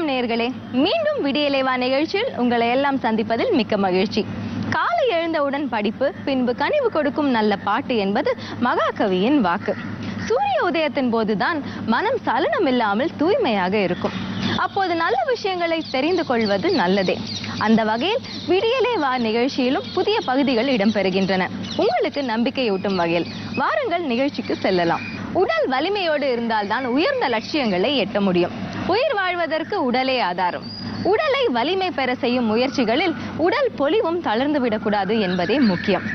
வணக்கம் நேயர்களே, மீண்டும் விடியலேவா நிகழ்ச்சியில் உங்களை எல்லாம் சந்திப்பதில் மிக்க மகிழ்ச்சி. காலை எழுந்தவுடன் படிப்பு, பின்பு கனிவு கொடுக்கும் நல்ல பாட்டு என்பது மகாகவியின் வாக்கு. சூரிய உதயத்தின் போதுதான் மனம் சலனம் இல்லாமல் தூய்மையாக இருக்கும். அப்போது நல்ல விஷயங்களை தெரிந்து கொள்வது நல்லதே. அந்த வகையில் விடியலேவா நிகழ்ச்சியிலும் புதிய பகுதிகள் இடம்பெறுகின்றன. உங்களுக்கு நம்பிக்கையூட்டும் வகையில் வாருங்கள், நிகழ்ச்சிக்கு செல்லலாம். உடல் வலிமையோடு இருந்தால்தான் உயர்ந்த லட்சியங்களை எட்ட முடியும். உயிர் வாழ்வதற்கு உடலே ஆதாரம். உடலை வலிமை பெற செய்யும் முயற்சிகளில் உடல் பொலிவும் தளர்ந்து விடக்கூடாது என்பதே முக்கியம்.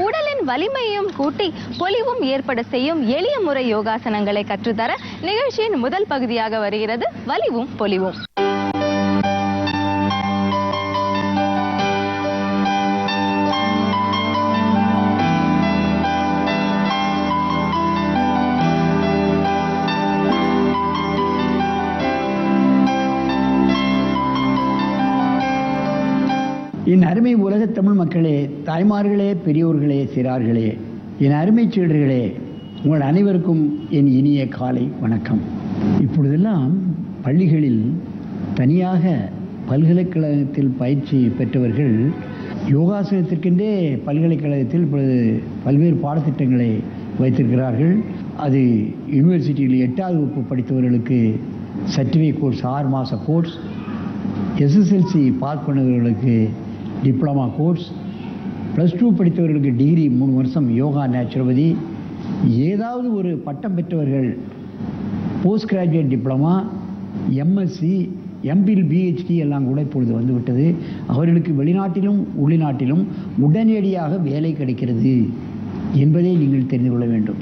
உடலின் வலிமையையும் கூட்டி பொலிவும் ஏற்பட செய்யும் எளிய முறை யோகாசனங்களை கற்றுத்தர நிகழ்ச்சியின் முதல் பகுதியாக வருகிறது வலிவும் பொலிவும். என் அருமை உலகத் தமிழ் மக்களே, தாய்மார்களே, பெரியோர்களே, சிறார்களே, என் அருமை சீடர்களே, உங்கள் அனைவருக்கும் என் இனிய காலை வணக்கம். இப்பொழுதெல்லாம் பள்ளிகளில் தனியாக பல்கலைக்கழகத்தில் பயிற்சி பெற்றவர்கள் யோகாசனத்திற்கென்றே பல்கலைக்கழகத்தில் இப்பொழுது பல்வேறு பாடத்திட்டங்களை வைத்திருக்கிறார்கள். அது யூனிவர்சிட்டியில் 8வது வகுப்பு படித்தவர்களுக்கு சர்டிஃபிகேட் கோர்ஸ் 6 மாத கோர்ஸ், எஸ்எஸ்எல்சி பாஸ் பண்ணவர்களுக்கு டிப்ளமா கோர்ஸ், +2 படித்தவர்களுக்கு டிகிரி 3 வருஷம் யோகா நேச்சுரோபதி, ஏதாவது ஒரு பட்டம் பெற்றவர்கள் post graduate diploma, MSc, MPhil, PhD எல்லாம் கூட இப்பொழுது வந்துவிட்டது. அவர்களுக்கு வெளிநாட்டிலும் உள்நாட்டிலும் உடனடியாக வேலை கிடைக்கிறது என்பதை நீங்கள் தெரிந்து கொள்ள வேண்டும்.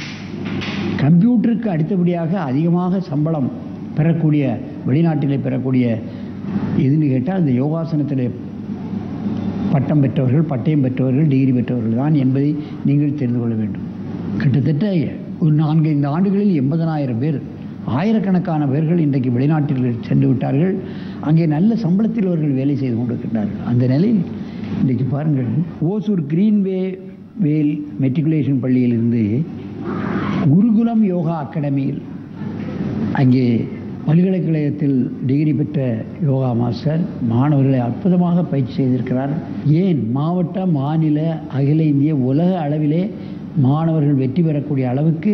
கம்ப்யூட்டருக்கு அடுத்தபடியாக அதிகமாக சம்பளம் பெறக்கூடிய, வெளிநாட்டிலே பெறக்கூடிய எதுன்னு கேட்டால் இந்த யோகாசனத்தில் பட்டம் பெற்றவர்கள், பட்டயம் பெற்றவர்கள், டிகிரி பெற்றவர்கள் தான் என்பதை நீங்கள் தெரிந்து கொள்ள வேண்டும். கிட்டத்தட்ட ஒரு 4-5 ஆண்டுகளில் 80,000 பேர், ஆயிரக்கணக்கான பேர்கள் இன்றைக்கு வெளிநாட்டில் சென்று விட்டார்கள். அங்கே நல்ல சம்பளத்தில் அவர்கள் வேலை செய்து கொண்டிருக்கிறார்கள். அந்த நிலையில் இன்றைக்கு பாருங்கள், ஓசூர் கிரீன்வே வேல் மெட்ரிகுலேஷன் பள்ளியிலிருந்து குருகுலம் யோகா அகாடமியில் அங்கே பல்கலைக்கழகத்தில் டிகிரி பெற்ற யோகா மாஸ்டர் மாணவர்களை அற்புதமாக பயிற்சி செய்திருக்கிறார். ஏன் மாவட்ட, மாநில, அகில இந்திய, உலக அளவிலே மாணவர்கள் வெற்றி பெறக்கூடிய அளவுக்கு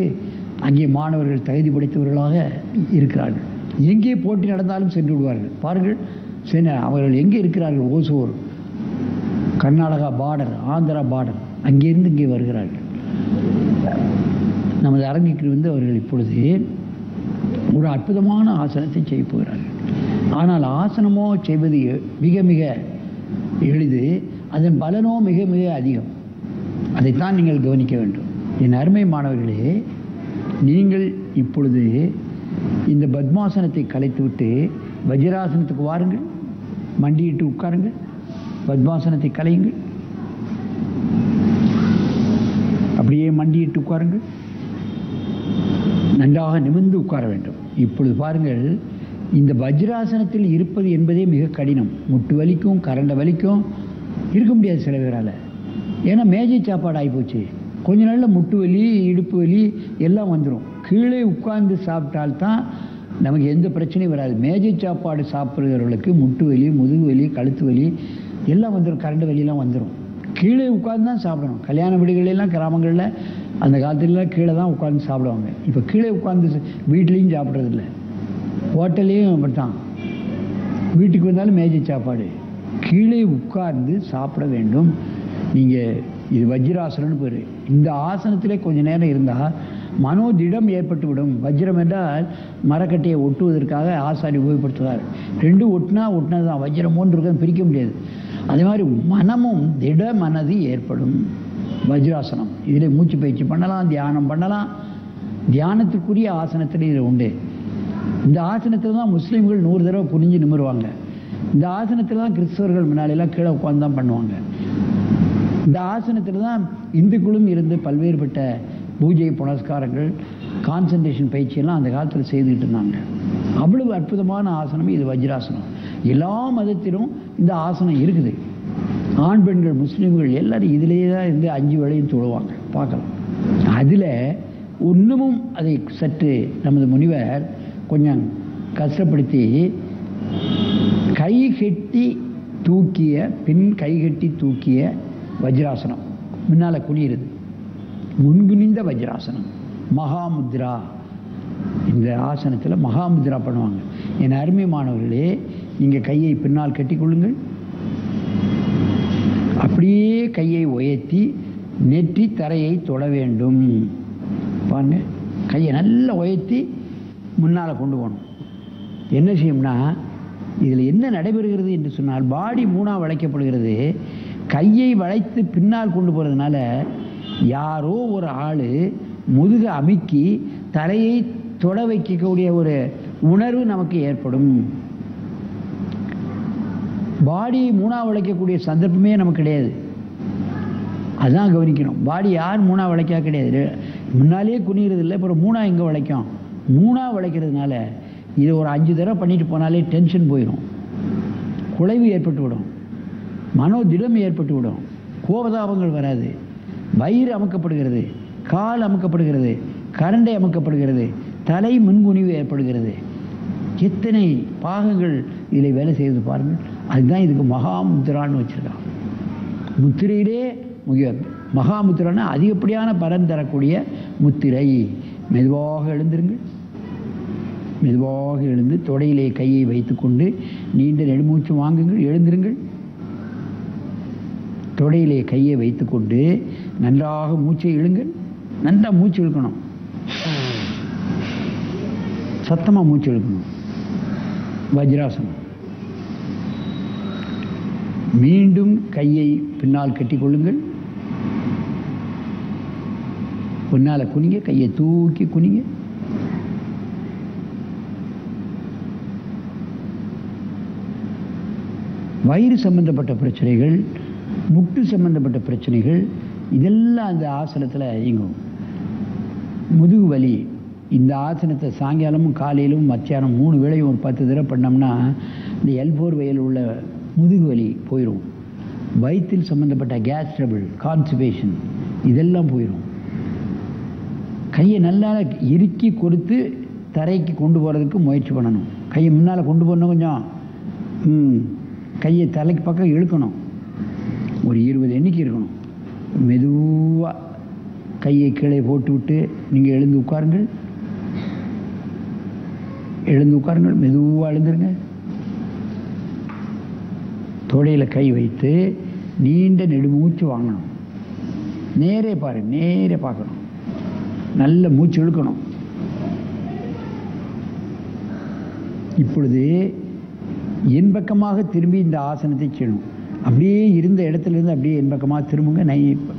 அங்கே மாணவர்கள் தகுதி படைத்தவர்களாக இருக்கிறார்கள். எங்கே போட்டி நடந்தாலும் சென்று விடுவார்கள். பாருங்கள், அவர்கள் எங்கே இருக்கிறார்கள்? ஓசூர், கர்நாடகா பார்டர், ஆந்திரா பார்டர், அங்கேருந்து இங்கே வருகிறார்கள். நமது அரங்குக்கு வந்து அவர்கள் இப்பொழுது ஒரு அற்புதமான ஆசனத்தை செய்ய போகிறார்கள். ஆனால் ஆசனமோ செய்வது மிக மிக எளிது, அதன் பலனோ மிக மிக அதிகம். அதைத்தான் நீங்கள் கவனிக்க வேண்டும். என் அருமை மாணவர்களே, நீங்கள் இப்பொழுது இந்த பத்மாசனத்தை கலைத்துவிட்டு வஜ்ராசனத்துக்கு வாருங்கள். மண்டியிட்டு உட்காருங்கள். பத்மாசனத்தை கலையுங்கள். அப்படியே மண்டியிட்டு உட்காருங்கள். நன்றாக நிமிர்ந்து உட்கார வேண்டும். இப்பொழுது பாருங்கள், இந்த வஜ்ராசனத்தில் இருப்பது என்பதே மிக கடினம். முட்டு வலிக்கும், கரண்டை வலிக்கும், இருக்க முடியாது சில பேரால். ஏன்னா மேஜை சாப்பாடு ஆகிப்போச்சு. கொஞ்ச நாளில் முட்டு வலி, இடுப்பு வலி எல்லாம் வந்துடும். கீழே உட்கார்ந்து சாப்பிட்டால்தான் நமக்கு எந்த பிரச்சனையும் வராது. மேஜை சாப்பாடு சாப்பிட்றவர்களுக்கு முட்டு வலி, முதுகு வலி, கழுத்து வலி எல்லாம் வந்துடும். கரண்டு வலியெல்லாம் வந்துடும். கீழே உட்கார்ந்து தான் சாப்பிடணும். கல்யாண வீடுகளெல்லாம் கிராமங்களில் அந்த காலத்துலலாம் கீழே தான் உட்காந்து சாப்பிடுவாங்க. இப்போ கீழே உட்காந்து வீட்லேயும் சாப்பிட்றதில்ல, ஹோட்டல்லையும் அப்படி தான். வீட்டுக்கு வந்தாலும் மேஜை சாப்பாடு. கீழே உட்கார்ந்து சாப்பிட வேண்டும். நீங்கள் இது வஜ்ராசனம்னு பேர். இந்த ஆசனத்திலே கொஞ்சம் நேரம் இருந்தால் மனோதிடம் ஏற்பட்டுவிடும். வஜ்ரம் என்றால் மரக்கட்டையை ஒட்டுவதற்காக ஆசாரி உபயோகப்படுத்துவார். 2 ஒட்டினது தான். வஜ்ரம் 3 இருக்குன்னு பிரிக்க முடியாது. அதே மாதிரி மனமும் திட மனது ஏற்படும். வஜ்ராசனம் இதில் மூச்சு பயிற்சி பண்ணலாம், தியானம் பண்ணலாம். தியானத்துக்குரிய ஆசனத்தில் இதில் உண்டு. இந்த ஆசனத்தில் தான் முஸ்லீம்கள் 100 தடவை குனிஞ்சு நிமிருவாங்க. இந்த ஆசனத்தில் தான் கிறிஸ்தவர்கள் முன்னாடியெல்லாம் கீழே உட்காந்து தான் பண்ணுவாங்க. இந்த ஆசனத்தில் தான் இந்துக்களும் இருந்து பல்வேறுபட்ட பூஜை புனஸ்காரங்கள், கான்சன்ட்ரேஷன் பயிற்சியெல்லாம் அந்த காலத்தில் செய்துக்கிட்டு இருந்தாங்க. அவ்வளவு அற்புதமான ஆசனம் இது வஜ்ராசனம். எல்லா மதத்திலும் இந்த ஆசனம் இருக்குது. ஆண் பெண்கள் முஸ்லீம்கள் எல்லாரும் இதிலேயே தான் இருந்து 5 வேளையும் தொழுவாங்க. பார்க்கலாம். அதில் இன்னமும் அதை சற்று நமது முனிவர் கொஞ்சம் கஷ்டப்படுத்தி கை கட்டி தூக்கிய பின் கை கட்டி தூக்கிய வஜ்ராசனம், முன்னால் குனிகிறது, முன்குனிந்த வஜ்ராசனம், மகாமுத்ரா. இந்த ஆசனத்தில் மகாமுத்ரா பண்ணுவாங்க. என் அருமை மாணவர்களே, நீங்கள் கையை பின்னால் கட்டிக்கொள்ளுங்கள். அப்படியே கையை உயர்த்தி நெற்றி தரையை தொட வேண்டும். பாருங்க, கையை நல்லா உயர்த்தி முன்னால் கொண்டு போகணும். என்ன செய்யும்னா, இதில் என்ன நடைபெறுகிறது என்று சொன்னால், பாடி மூணாக வளைக்கப்படுகிறது. கையை வளைத்து பின்னால் கொண்டு போகிறதுனால யாரோ ஒரு ஆள் முதுக அமுக்கி தலையை தொட வைக்கக்கூடிய ஒரு உணர்வு நமக்கு ஏற்படும். பாடி மூணாக வளைக்கக்கூடிய சந்தர்ப்பமே நமக்கு கிடையாது. அதுதான் கவனிக்கணும். பாடி யார் மூணா வளைக்கா கிடையாது. முன்னாலே குனிகிறது இல்லை, அப்புறம் மூணா எங்கே வளைக்கும்? மூணா வளைக்கிறதுனால இதை ஒரு 5 தடவை பண்ணிட்டு போனாலே டென்ஷன் போயிடும், குலைவு ஏற்பட்டு விடும், மனோதிடம் ஏற்பட்டு விடும், கோபதாபங்கள் வராது, வயிறு அமுக்கப்படுகிறது, கால் அமுக்கப்படுகிறது, கரண்டை அமுக்கப்படுகிறது, தலை முன்குனிவு ஏற்படுகிறது. எத்தனை பாகங்கள் இதில் வேலை செய்வது பாருங்கள். அதுதான் இதுக்கு மகாமுத்ரான்னு வச்சுருக்கான். முத்திரையிலே மகாமுத்திரைன்னா அதிகப்படியான பலன் தரக்கூடிய முத்திரை. மெதுவாக எழுந்திருங்கள். மெதுவாக எழுந்து தொடையிலே கையை வைத்துக்கொண்டு நீண்ட நெடுமூச்சு வாங்குங்கள். எழுந்திருங்கள். தொடையிலே கையை வைத்துக்கொண்டு நன்றாக மூச்சை இழுங்கள். நன்றாக மூச்சு இழுக்கணும், சத்தமாக மூச்சு இழுக்கணும். வஜ்ராசனம். மீண்டும் கையை பின்னால் கட்டிக்கொள்ளுங்கள். பின்னால் குனிங்க, கையை தூக்கி குனிங்க. வயிறு சம்பந்தப்பட்ட பிரச்சனைகள், முட்டு சம்பந்தப்பட்ட பிரச்சனைகள் இதெல்லாம் அந்த ஆசனத்தில் இயங்கும். முதுகு வலி, இந்த ஆசனத்தை சாயங்காலமும் காலையிலும் மத்தியானம் 3 வேளையும் ஒரு 10 தடவை பண்ணோம்னா இந்த L4 வயல் உள்ள முதுகு வலி போயிடும். வயிற்றில் சம்பந்தப்பட்ட கேஸ் ட்ரபிள், கான்ஸ்டிபேஷன் இதெல்லாம் போயிடும். கையை நல்லா இறுக்கி கொடுத்து தரைக்கு கொண்டு போகிறதுக்கு முயற்சி பண்ணணும். கையை முன்னால் கொண்டு போகணும். கொஞ்சம் கையை தலைக்கு பக்கம் இழுக்கணும். ஒரு 20 எண்ணிக்கை இருக்கணும். மெதுவாக கையை கீழே போட்டு விட்டு நீங்கள் எழுந்து உட்காருங்கள். எழுந்து உட்காருங்கள். மெதுவாக எழுந்துருங்க. தொடையில் கை வைத்து நீண்ட நெடுமூச்சு வாங்கணும். நேரே பாரு, நேரே பார்க்கணும். நல்ல மூச்சு இழுக்கணும். இப்பொழுது என் பக்கமாக திரும்பி இந்த ஆசனத்தை செய்யணும். அப்படியே இருந்த இடத்துல இருந்து அப்படியே என் பக்கமாக திரும்புங்க.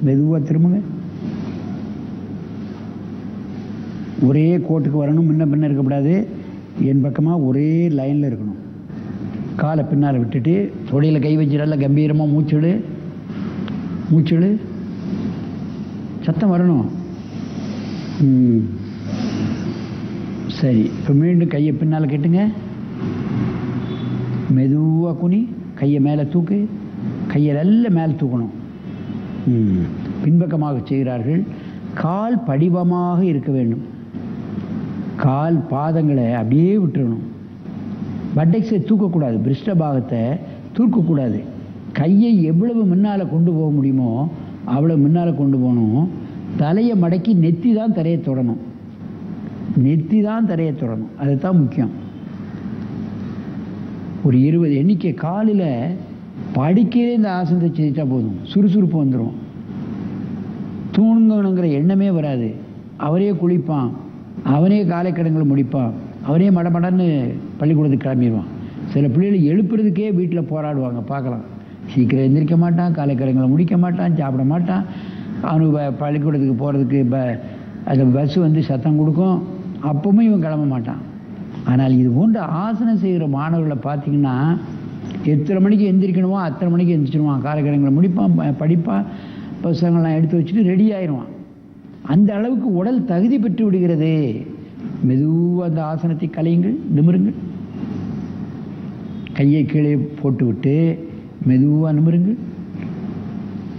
மெதுவாக திரும்புங்க. ஒரே கோட்டுக்கு வரணும், முன்ன பின்ன இருக்கக்கூடாது. என் பக்கமாக ஒரே லைனில் இருக்கணும். காலை பின்னால் விட்டுட்டு தொடையில் கை வச்சு நல்லா கம்பீரமாக மூச்சுடு. மூச்சுடு, சத்தம் வரணும். சரி, இப்போ மீண்டும் கையை பின்னால் கட்டுங்க. மெதுவாக குனி. கையை மேலே தூக்கு. கையை நல்ல மேலே தூக்கணும். பின்பக்கமாக செய்கிறார்கள். கால் படிவமாக இருக்க வேண்டும். கால் பாதங்களை அப்படியே விட்டுறணும். பட்டெக்ஸை தூக்கக்கூடாது. பிரிஷ்ட பாகத்தை தூக்கக்கூடாது. கையை எவ்வளவு முன்னால் கொண்டு போக முடியுமோ அவ்வளோ முன்னால் கொண்டு போகணும். தலையை மடக்கி நெத்தி தான் தரையை தொடணும். நெத்தி தான் தரையை தொடணும். அதுதான் முக்கியம். ஒரு 20 எண்ணிக்கை காலில் படிக்கையிலே இந்த ஆசனத்தை செய்தா போதும். சுறுசுறுப்பு வந்துடும். தூங்கணுங்கிற எண்ணமே வராது. அவரே குளிப்பான், அவனே காலைக்கடன்களை முடிப்பான், அவனே மடமடன்னு பள்ளிக்கூடத்துக்கு கிளம்பிடுவான். சில பிள்ளைகள் எழுப்புறதுக்கே வீட்டில் போராடுவாங்க, பார்க்கலாம். சீக்கிரம் எந்திரிக்க மாட்டான், காலைக்கடன்களை முடிக்க மாட்டான், சாப்பிட மாட்டான். அவனுக்கு பள்ளிக்கூடத்துக்கு போகிறதுக்கு அந்த பஸ்ஸு வந்து சத்தம் கொடுக்கும், அப்பவும் இவன் கிளம்ப மாட்டான். ஆனால் இது போன்ற ஆசனம் செய்கிற மாணவர்களை பார்த்திங்கன்னா எத்தனை மணிக்கு எந்திரிக்கணுமோ அத்தனை மணிக்கு எந்திரிச்சிடுவான். காலைக்கடன்களை முடிப்பான், படிப்பான், புத்தகங்கள்லாம் எடுத்து வச்சுட்டு ரெடி ஆயிடுவான். அந்த அளவுக்கு உடல் தகுதி பெற்று விடுகிறது. மெதுவாக அந்த ஆசனத்தை கலையுங்கள். நிமிருங்கள். கையை கீழே போட்டு விட்டு மெதுவாக நிமிருங்கள்.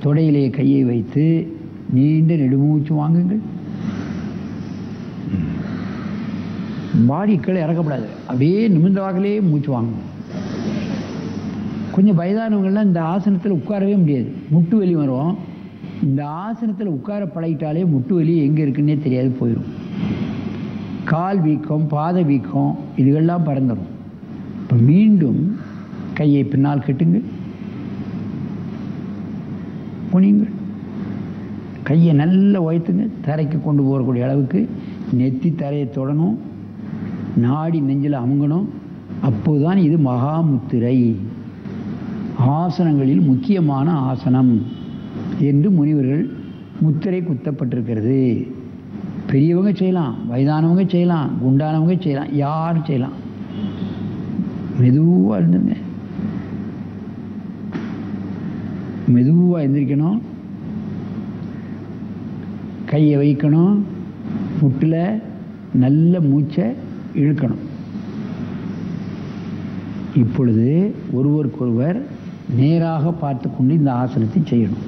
தொடையிலே கையை வைத்து நீண்ட நெடுமூச்சு வாங்குங்கள். பாடி கீழே இறக்கப்படாது. அப்படியே நிமிர்ந்த வாக்கிலே மூச்சு வாங்கணும். கொஞ்சம் வயதானவங்கள்லாம் இந்த ஆசனத்தில் உட்காரவே முடியாது, முட்டு வலி வரும். இந்த ஆசனத்தில் உட்கார பழகிட்டாலே முட்டு வலி எங்கே இருக்குன்னே தெரியாது, போயிடும். கால் வீக்கம், பாத வீக்கம் இதுகெல்லாம் பறந்துடும். இப்போ மீண்டும் கையை பின்னால் கட்டுங்கள், குனியுங்கள், கையை நல்லா உயர்த்துங்க, தரைக்கு கொண்டு போகக்கூடிய அளவுக்கு நெத்தி தரையை தொடணும், நாடி நெஞ்சில் அமுங்கணும். அப்போதுதான் இது மகாமுத்திரை, ஆசனங்களில் முக்கியமான ஆசனம் என்று முனிவர்கள் முத்திரை குத்தப்பட்டிருக்கிறது. பெரியவங்க செய்யலாம், வயதானவங்க செய்யலாம், குண்டானவங்க செய்யலாம், யாரும் செய்யலாம். மெதுவாக இருந்துங்க, மெதுவாக எந்திரிக்கணும், கையை வைக்கணும், முட்டில் நல்ல மூச்சை இழுக்கணும். இப்பொழுது ஒருவருக்கொருவர் நேராக பார்த்து கொண்டு இந்த ஆசனத்தை செய்யணும்.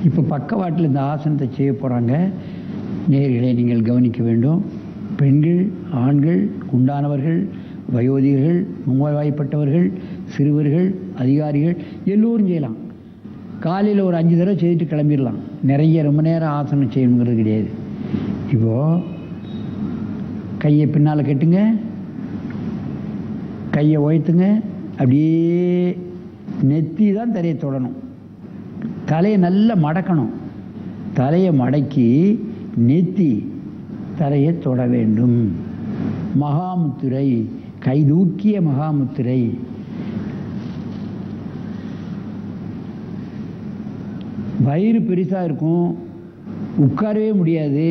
இப்போ பக்கவாட்டில் இந்த ஆசனத்தை செய்ய போகிறாங்க. நேர்களை நீங்கள் கவனிக்க வேண்டும். பெண்கள், ஆண்கள், குண்டானவர்கள், வயோதிகர்கள், நோய்வாய்ப்பட்டவர்கள், சிறுவர்கள், அதிகாரிகள் எல்லோரும் செய்யலாம். காலையில் ஒரு 5 தடவை செய்துட்டு கிளம்பிடலாம். நிறைய ரொம்ப நேரம் ஆசனம் செய்யணுங்கிறது கிடையாது. இப்போது கையை பின்னால் கட்டுங்க, கையை உயர்த்துங்க, அப்படியே நெத்தி தான் தரையை தொடணும். தலையை நல்லா மடக்கணும், தலையை மடக்கி நெத்தி தரையை தொட வேண்டும். மகாமுத்திரை, கைதூக்கிய மகாமுத்திரை. வயிறு பெருசாக இருக்கும், உட்காரவே முடியாது.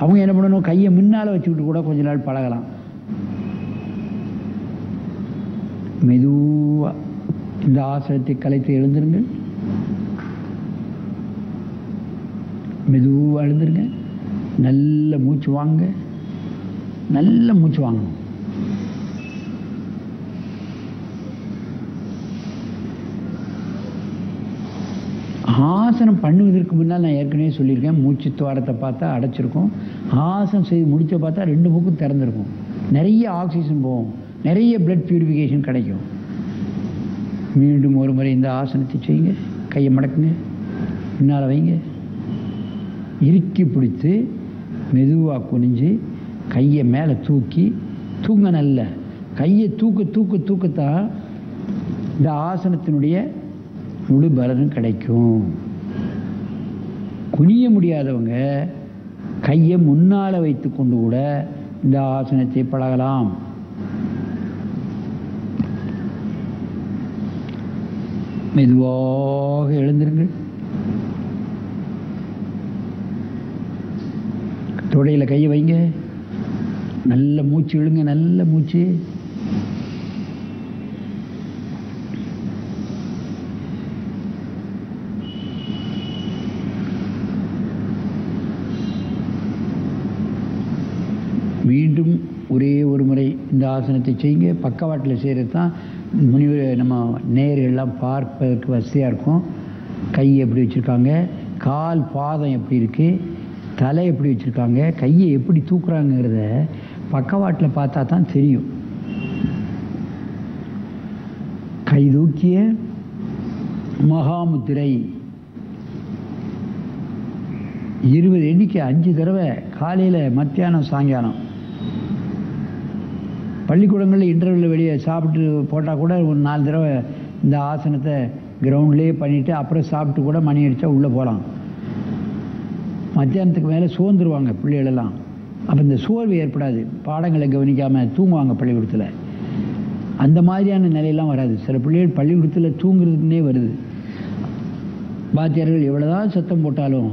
அவங்க என்ன பண்ணணும், கையை முன்னால் வச்சுக்கிட்டு கூட கொஞ்ச நாள் பழகலாம். மெதுவாக இந்த ஆசனத்தை கலைத்து எழுந்துருங்கள், மெதுவாக எழுந்துருங்க. நல்ல மூச்சு வாங்க, நல்ல மூச்சு வாங்கணும். ஆசனம் பண்ணுவதற்கு முன்னால் நான் ஏற்கனவே சொல்லியிருக்கேன், மூச்சு துவாரத்தை பார்த்தா அடைச்சிருக்கும், ஆசனம் செய்து முடிச்ச பார்த்தா 2 மூக்கும் திறந்துருக்கும். நிறைய ஆக்சிஜன் போகும், நிறைய பிளட் பியூரிஃபிகேஷன் கிடைக்கும். மீண்டும் ஒரு முறை இந்த ஆசனத்தை செய்யுங்க. கையை மடக்குங்க, பின்னால் வைங்க, இறுக்கி பிடித்து மெதுவாக குனிஞ்சு கையை மேலே தூக்கி தூங்க. நல்ல கையை தூக்கத்தான் இந்த ஆசனத்தினுடைய முழு பலனும் கிடைக்கும். குனிய முடியாதவங்க கையை முன்னால் வைத்து கொண்டு கூட இந்த ஆசனத்தை பழகலாம். மெதுவாக எழுந்திருங்கள். தொடையில் கையை வைங்க, நல்ல மூச்சு இழுங்க, நல்ல மூச்சு. மீண்டும் ஒரே ஒரு முறை இந்த ஆசனத்தை செய்யுங்க. பக்கவாட்டில் செய்கிறது தான் முனிவர் நம்ம நேரெல்லாம் பார்ப்பதற்கு வசதியாக இருக்கும். கை எப்படி வச்சுருக்காங்க, கால் பாதம் எப்படி இருக்குது, தலை எப்படி வச்சுருக்காங்க, கையை எப்படி தூக்குறாங்கிறத பக்கவாட்டில் பார்த்தா தான் தெரியும். கை தூக்கிய மகாமுத்திரை 20 எண்ணிக்கை 5 தடவை காலையில், மத்தியானம், சாயங்காலம். பள்ளிக்கூடங்களில் இன்டர்வெல்ல வெளியே சாப்பிட்டு போட்டால் கூட ஒரு 4 தடவை இந்த ஆசனத்தை கிரவுண்ட்லேயே பண்ணிவிட்டு அப்புறம் சாப்பிட்டு கூட மணி அடித்தா உள்ளே போகலாம். மத்தியானத்துக்கு மேலே சோர்ந்துருவாங்க பிள்ளைகளெல்லாம். அப்போ இந்த சோர்வு ஏற்படாது, பாடங்களை கவனிக்காமல் தூங்குவாங்க பள்ளிக்கூடத்தில். அந்த மாதிரியான நிலையெல்லாம் வராது. சில பிள்ளைகள் பள்ளிக்கூடத்தில் தூங்குறதுக்குன்னே வருது. வாத்தியார்கள் எவ்வளோதான் சத்தம் போட்டாலும்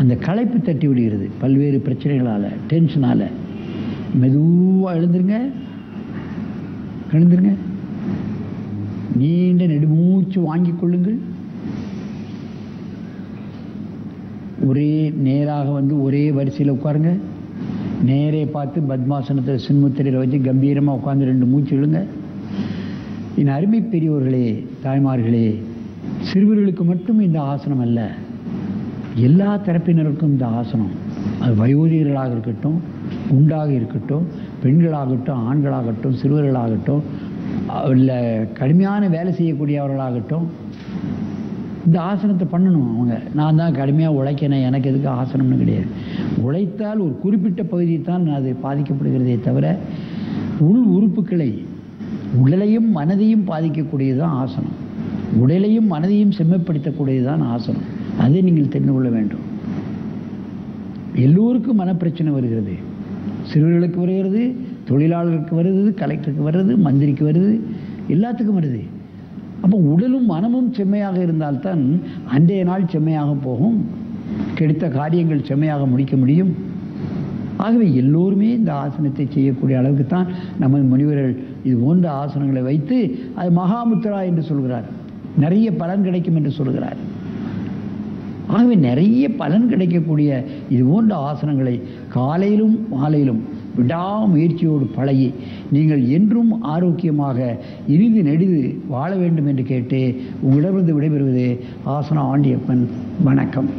அந்த களைப்பு தட்டி விடுகிறது பல்வேறு பிரச்சனைகளால், டென்ஷனால். மெதுவாக எழுந்துருங்க, எழுந்துருங்க. நீண்ட நெடுமூச்சு வாங்கிக் கொள்ளுங்கள். ஒரே நேராக வந்து ஒரே வரிசையில் உட்காருங்க. நேரே பார்த்து பத்மாசனத்தில் சின்முத்திரையில் வச்சு கம்பீரமாக உட்காந்து 2 மூச்சு இழுங்க. என் அருமை பெரியோர்களே, தாய்மார்களே, சிறுவர்களுக்கு மட்டும் இந்த ஆசனம் அல்ல, எல்லா தரப்பினருக்கும் இந்த ஆசனம். அது வயோதிகர்களாக இருக்கட்டும், குண்டாக இருக்கட்டும், பெண்களாகட்டும், ஆண்களாகட்டும், சிறுவர்களாகட்டும், இல்லை கடுமையான வேலை செய்யக்கூடியவர்களாகட்டும், இந்த ஆசனத்தை பண்ணணும். அவங்க நான் தான் கடுமையாக உழைக்கணும், எனக்கு எதுக்கு ஆசனம்னு கிடையாது. உழைத்தால் ஒரு குறிப்பிட்ட பகுதியை தான் அது பாதிக்கப்படுகிறதே தவிர உள் உறுப்புகளை, உடலையும் மனதையும் பாதிக்கக்கூடியதுதான் ஆசனம். உடலையும் மனதையும் செம்மைப்படுத்தக்கூடியதுதான் ஆசனம். அதை நீங்கள் தெரிந்து கொள்ள வேண்டும். எல்லோருக்கும் மனப்பிரச்சனை வருகிறது. சிறுவர்களுக்கு வருகிறது, தொழிலாளருக்கு வருது, கலெக்டருக்கு வருது, மந்திரிக்கு வருது, எல்லாத்துக்கும் வருது. அப்போ உடலும் மனமும் செம்மையாக இருந்தால்தான் அன்றைய நாள் செம்மையாக போகும், கெடுத்த காரியங்கள் செம்மையாக முடிக்க முடியும். ஆகவே எல்லோருமே இந்த ஆசனத்தை செய்யக்கூடிய அளவுக்கு தான் நமது முனிவர்கள் இது போன்ற ஆசனங்களை வைத்து அது மகாமுத்ரா என்று சொல்கிறார். நிறைய பலன் கிடைக்கும் என்று சொல்கிறார். ஆகவே நிறைய பலன் கிடைக்கக்கூடிய இது போன்ற ஆசனங்களை காலையிலும் மாலையிலும் விடாமுயற்சியோடு பழகி நீங்கள் என்றும் ஆரோக்கியமாக இனிது நெடிது வாழ வேண்டும் என்று கேட்டு உங்களிடமிருந்து விடைபெறுவது ஆசனா ஆண்டியப்பன். வணக்கம்.